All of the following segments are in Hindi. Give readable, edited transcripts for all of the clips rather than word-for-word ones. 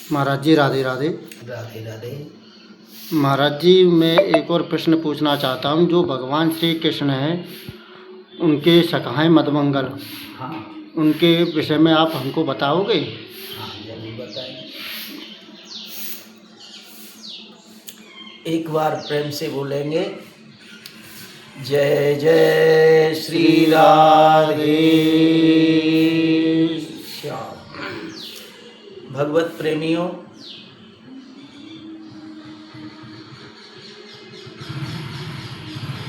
महाराज जी राधे राधे। राधे राधे। महाराज जी मैं एक और प्रश्न पूछना चाहता हूँ। जो भगवान श्री कृष्ण हैं उनके सखा हैं मधुमंगल, हाँ उनके विषय में आप हमको बताओगे? हाँ जरूर बताएं। एक बार प्रेम से बोलेंगे, जय जय श्री राधे श्याम। भगवत प्रेमियों,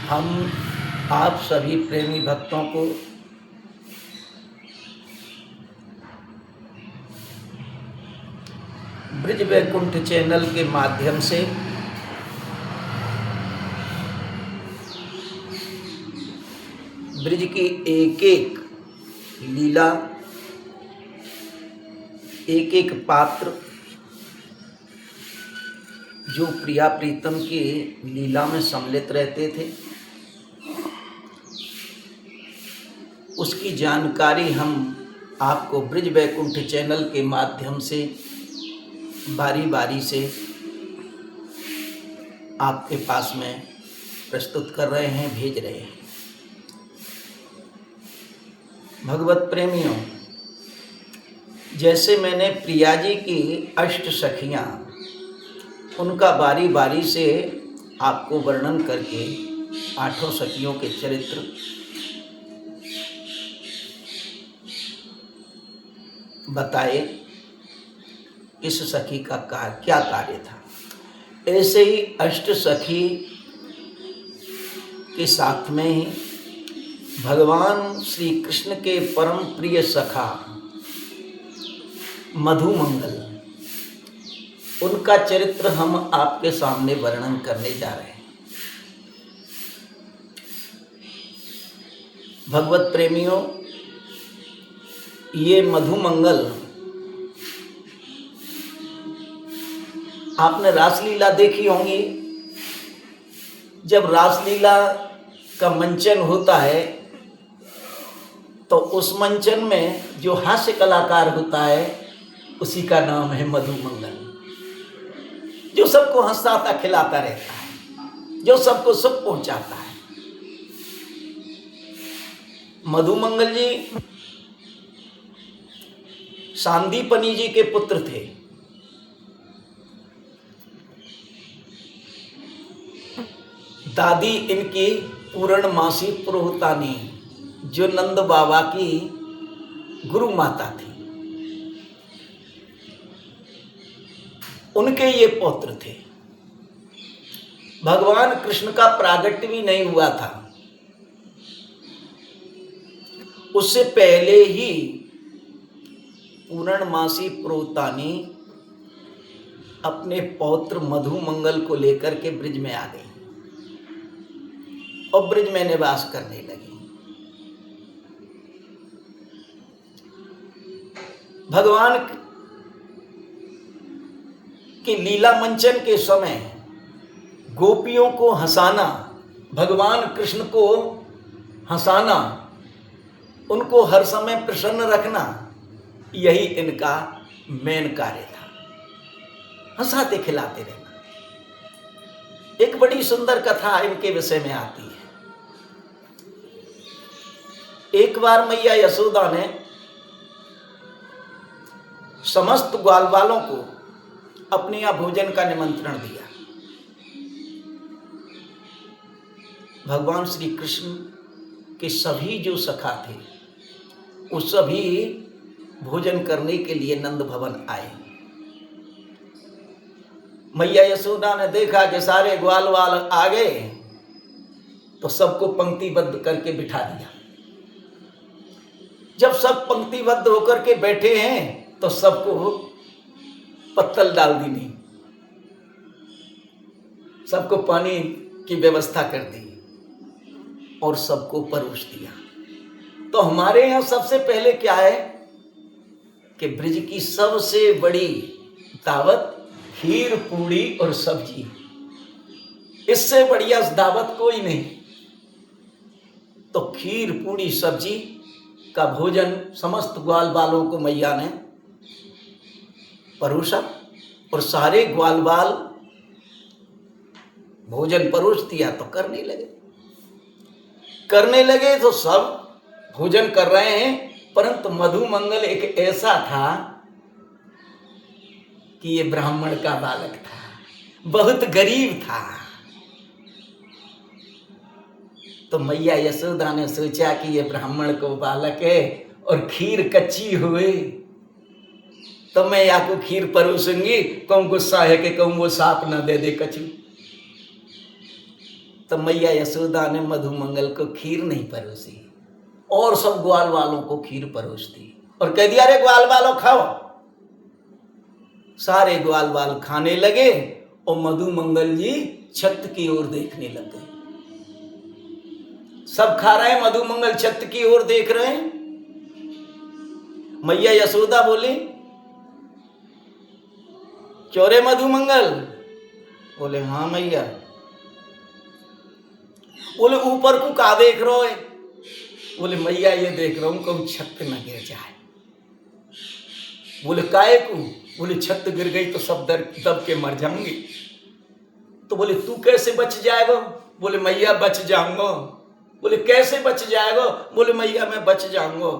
हम आप सभी प्रेमी भक्तों को ब्रिज वैकुंठ चैनल के माध्यम से ब्रिज की एक एक लीला, एक एक पात्र जो प्रिया प्रीतम की लीला में सम्मिलित रहते थे, उसकी जानकारी हम आपको ब्रिज वैकुंठ चैनल के माध्यम से बारी बारी से आपके पास में प्रस्तुत कर रहे हैं, भेज रहे हैं। भगवत प्रेमियों, जैसे मैंने प्रिया जी की अष्ट सखियाँ, उनका बारी बारी से आपको वर्णन करके आठों सखियों के चरित्र बताए, इस सखी का क्या कार्य था, ऐसे ही अष्ट सखी के साथ में ही भगवान श्री कृष्ण के परम प्रिय सखा मधुमंगल, उनका चरित्र हम आपके सामने वर्णन करने जा रहे हैं। भगवत प्रेमियों, ये मधुमंगल, आपने रासलीला देखी होंगी। जब रासलीला का मंचन होता है तो उस मंचन में जो हास्य कलाकार होता है उसी का नाम है मधुमंगल, जो सबको हंसाता खिलाता रहता है, जो सबको सुख पहुंचाता है। मधुमंगल जी सांदीपनी जी के पुत्र थे। दादी इनकी पूर्णमासी पुरोहितानी, जो नंद बाबा की गुरु माता थी, उनके ये पौत्र थे। भगवान कृष्ण का प्रागट्य भी नहीं हुआ था, उससे पहले ही पूर्णमासी पुरोहितानी अपने पौत्र मधुमंगल को लेकर के ब्रिज में आ गई और ब्रिज में निवास करने लगी। भगवान की लीला मंचन के समय गोपियों को हंसाना, भगवान कृष्ण को हंसाना, उनको हर समय प्रसन्न रखना, यही इनका मेन कार्य था। हंसाते खिलाते रहना। एक बड़ी सुंदर कथा इनके विषय में आती है। एक बार मैया यशोदा ने समस्त ग्वाल वालों को अपने यहाँ भोजन का निमंत्रण दिया। भगवान श्री कृष्ण के सभी जो सखा थे वो सभी भोजन करने के लिए नंद भवन आए। मैया यशोदा ने देखा कि सारे ग्वाल वाल आ गए तो सबको पंक्तिबद्ध करके बिठा दिया। जब सब पंक्तिबद्ध होकर के बैठे हैं तो सबको पत्तल डाल दी, नहीं, सबको पानी की व्यवस्था कर दी और सबको परोस दिया। तो हमारे यहाँ सबसे पहले क्या है कि ब्रिज की सबसे बड़ी दावत खीर पूड़ी और सब्जी, इससे बढ़िया दावत कोई नहीं। तो खीर पूड़ी सब्जी का भोजन समस्त ग्वाल बालों को मैया ने परोसा और सारे ग्वाल बाल भोजन परोस दिया तो करने लगे तो सब भोजन कर रहे हैं, परंतु मधुमंगल एक ऐसा था कि ये ब्राह्मण का बालक था, बहुत गरीब था। तो मैया यशोदा ने सोचा कि ये ब्राह्मण को बालक है और खीर कच्ची हुई तो मैं या को खीर परोसूंगी, कहूं गुस्सा है कि कहूं वो साप ना दे दे कच्ची। तो मैया यशोदा ने मधुमंगल को खीर नहीं परोसी और सब ग्वाल वालों को खीर परोस दी और कह दिया, अरे ग्वाल वालों खाओ। सारे ग्वाल वाल खाने लगे और मधुमंगल जी छत की ओर देखने लग गए। सब खा रहे हैं, मधुमंगल छत की ओर देख रहे हैं। मैया यशोदा बोली, क्यों रे मधुमंगल? बोले, हाँ मैया। बोले, ऊपर को का देख रहे हो? बोले, मैया ये देख रहा हूं कहूं छत न गिर जाए। बोले, काहे को? बोले, छत गिर गई तो सब दब के मर जाऊंगी। तो बोले, तू कैसे बच जाएगा? बोले, मैया बच जाऊंगा। बोले, कैसे बच जाएगा? बोले, मैया मैं बच जाऊंगा।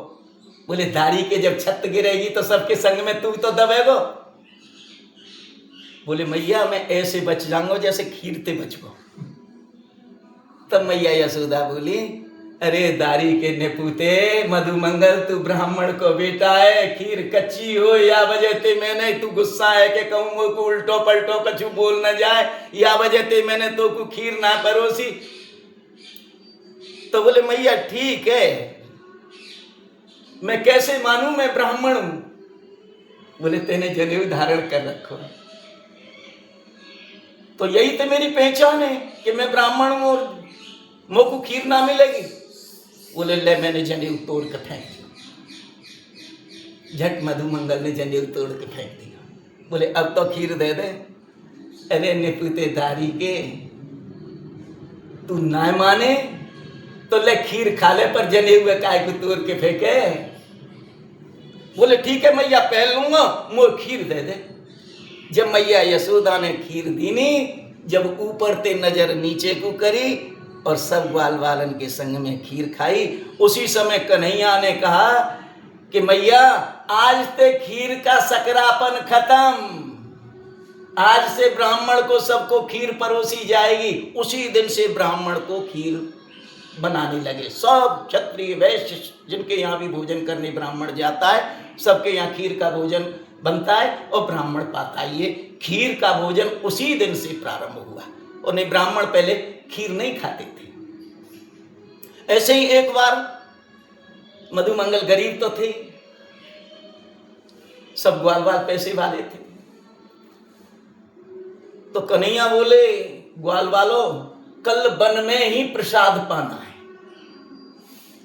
बोले, दाढ़ी के जब छत गिरेगी तो सबके संग में तू तो दबेगा। बोले, मैया मैं ऐसे बच जाऊंगा जैसे खीरते बचबो। तब मैया यशोदा बोली, अरे दारी के नेपूते मधुमंगल, तू ब्राह्मण को बेटा है, खीर कच्ची हो या वजह ते मैंने, तू गुस्सा है कि कहूँ को उल्टो पलटो कछु बोल न जाए, या वजह ते मैंने तो को खीर ना परोसी। तो बोले, मैया ठीक है, मैं कैसे मानूं मैं ब्राह्मण हूं? बोले, तेने जनेऊ धारण कर रखो, तो यही तो मेरी पहचान है कि मैं ब्राह्मण हूं और मोको खीर ना मिलेगी। बोले, ले मैंने जनेऊ तोड़ के फेंक दिया। झट मधुमंगल ने जनेऊ तोड़ के फेंक दिया। बोले, अब तो खीर दे दे। अरे नेपुते दारी के, तू ना माने तो ले खीर खा ले, पर जनेऊ काय को तोड़ के फेंके। बोले, ठीक है मैया पहन लूंगा, मोर खीर दे दे। जब मैया यशोदा ने खीर दीनी, जब ऊपर ते नजर नीचे को करी और सब ग्वाल वालन के संग में खीर खाई, उसी समय कन्हैया ने कहा कि मैया आज ते खीर का सकरापन खत्म, आज से ब्राह्मण को सबको खीर परोसी जाएगी। उसी दिन से ब्राह्मण को खीर बनाने लगे। सब क्षत्रिय वैश्य जिनके यहाँ भी भोजन करने ब्राह्मण जाता है, सबके यहाँ खीर का भोजन बनता है और ब्राह्मण पाता है। ये खीर का भोजन उसी दिन से प्रारंभ हुआ, और नहीं ब्राह्मण पहले खीर नहीं खाते थे। ऐसे ही एक बार मधुमंगल गरीब तो थे, सब ग्वाल बाल पैसे वाले थे, तो कन्हैया बोले, ग्वाल वालों कल वन में ही प्रसाद पाना है,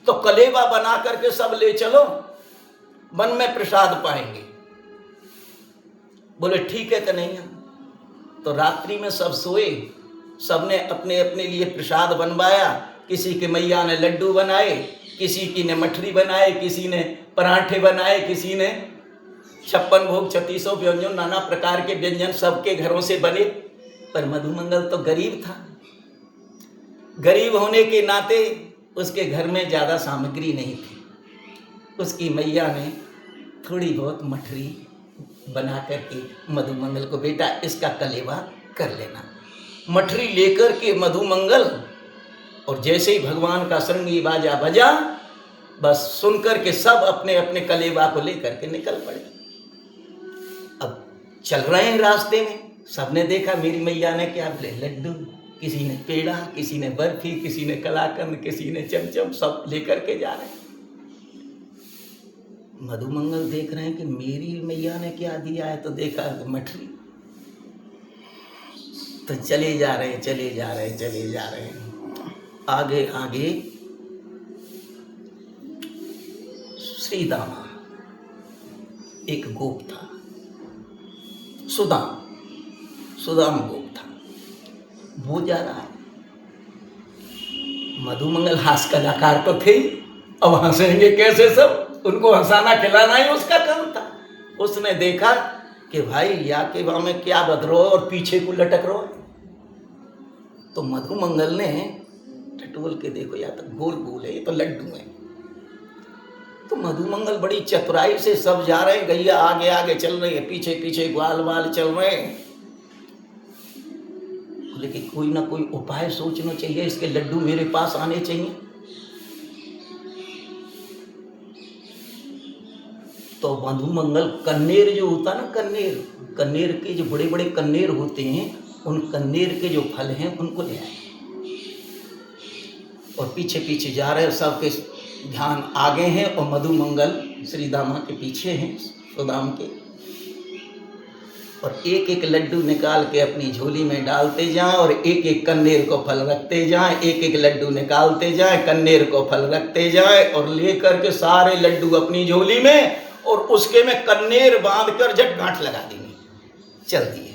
तो कलेवा बना करके सब ले चलो, वन में प्रसाद पाएंगे। बोले, ठीक है कन्हैया। तो रात्रि में सब सोए, सबने अपने अपने लिए प्रसाद बनवाया। किसी के मैया ने लड्डू बनाए, किसी की ने मठरी बनाए, किसी ने पराठे बनाए, किसी ने 56 भोग 3600 व्यंजन, नाना प्रकार के व्यंजन सबके घरों से बने। पर मधुमंगल तो गरीब था, गरीब होने के नाते उसके घर में ज़्यादा सामग्री नहीं थी। उसकी मैया ने थोड़ी बहुत मठरी बना करके मधुमंगल को, बेटा इसका कलेवा कर लेना। मठरी लेकर के मधुमंगल, और जैसे ही भगवान का श्रृंगी बाजा बजा, बस सुनकर के सब अपने अपने कलेवा को लेकर के निकल पड़े। अब चल रहे हैं रास्ते में, सबने देखा मेरी मैया ने क्या बोले, लड्डू, किसी ने पेड़ा, किसी ने बर्फी, किसी ने कलाकंद, किसी ने चमचम, सब लेकर के जा रहे हैं। मधुमंगल देख रहे हैं कि मेरी मैया ने क्या दिया है, तो देखा मठरी, तो चले जा रहे हैं, चले जा रहे हैं, चले जा रहे हैं। आगे आगे श्रीदामा एक गोप था, सुदाम गोप था, वो जा रहा है। मधुमंगल हास्य कलाकार तो थे, अब हंसेंगे कैसे सब, उनको हंसाना खिलाना ही उसका काम था। उसने देखा कि भाई या के भाव में क्या बदरो और पीछे को लटक रहो। तो मधुमंगल ने टटोल के देखो, या तो गोल गोल है, ये तो लड्डू है। तो मधुमंगल बड़ी चतुराई से, सब जा रहे हैं, गैया आगे आगे चल रही है, पीछे पीछे ग्वाल वाल चल रहे हैं। लेकिन कोई ना कोई उपाय सोचना चाहिए, इसके लड्डू मेरे पास आने चाहिए। तो मधुमंगल कन्नेर जो होता ना, कन्नेर के जो बड़े बड़े कन्नेर होते हैं, उन कन्नेर के जो फल हैं उनको ले आए और पीछे पीछे जा रहे हैं। सबके ध्यान आगे हैं और मधुमंगल श्री दामा के पीछे हैं, सुदाम के। और एक एक लड्डू निकाल के अपनी झोली में डालते जाएं और एक एक कन्नेर को फल रखते जाएं। एक एक लड्डू निकालते जाएं, कन्नेर को फल रखते जाएं और लेकर के सारे लड्डू अपनी झोली में, और उसके में कन्नेर बांध कर जट गांठ लगा देंगे। चल दिए।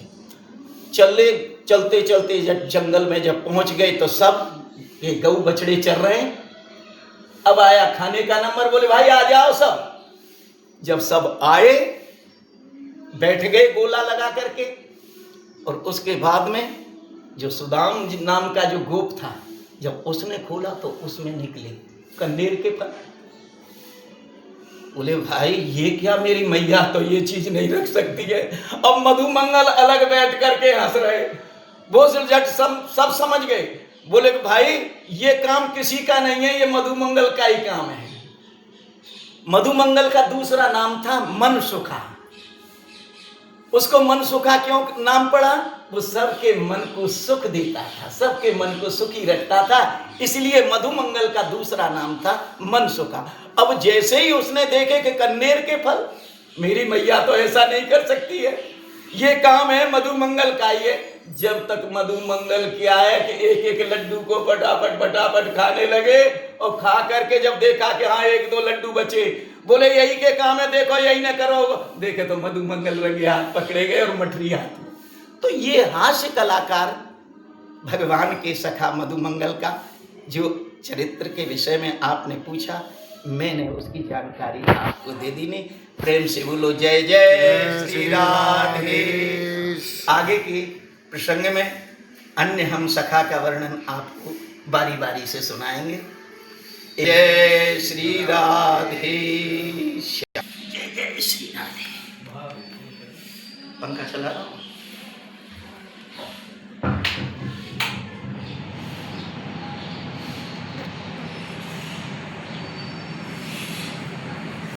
चलते चलते जब जंगल में जब पहुंच गए तो सब ये गऊ बछड़े चर रहे हैं। अब आया खाने का नंबर, बोले भाई आ जाओ सब। जब सब आए, बैठ गए गोला लगा करके, और उसके बाद में जो सुदाम नाम का जो गोप था, जब उसने खोला तो उसमें निकले कन्नेर के फल। बोले भाई ये क्या, मेरी मैया तो ये चीज नहीं रख सकती है। अब मधुमंगल अलग बैठ करके हंस रहे। वो झट सब समझ गए। बोले कि भाई ये काम किसी का नहीं है, ये मधुमंगल का ही काम है। मधुमंगल का दूसरा नाम था मनसुखा। उसको मनसुखा क्यों नाम पड़ा? वो सबके मन को सुख देता था, सबके मन को सुखी रखता था, इसलिए मधुमंगल का दूसरा नाम था मनसुखा। अब जैसे ही उसने देखे कि कन्नेर के फल, मेरी मैया तो ऐसा नहीं कर सकती है, ये काम है मधुमंगल का ही है। जब तक मधुमंगल क्या है कि एक एक लड्डू को फटाफट खाने लगे, और खा करके जब देखा कि हाँ एक दो लड्डू बचे, बोले यही के काम है, देखो यही ना करो। देखे तो मधुमंगल रंगे हाथ पकड़े गए और मठरी हाथ। तो ये हास्य कलाकार भगवान के सखा मधुमंगल का जो चरित्र के विषय में आपने पूछा, मैंने उसकी जानकारी आपको दे दी। नहीं, प्रेम से बोलो जय जय श्री राधे। आगे के प्रसंग में अन्य हम सखा का वर्णन आपको बारी बारी से सुनाएंगे। जय श्री राधे। जय जय श्री राधे। पंखा चला रहा हूँ।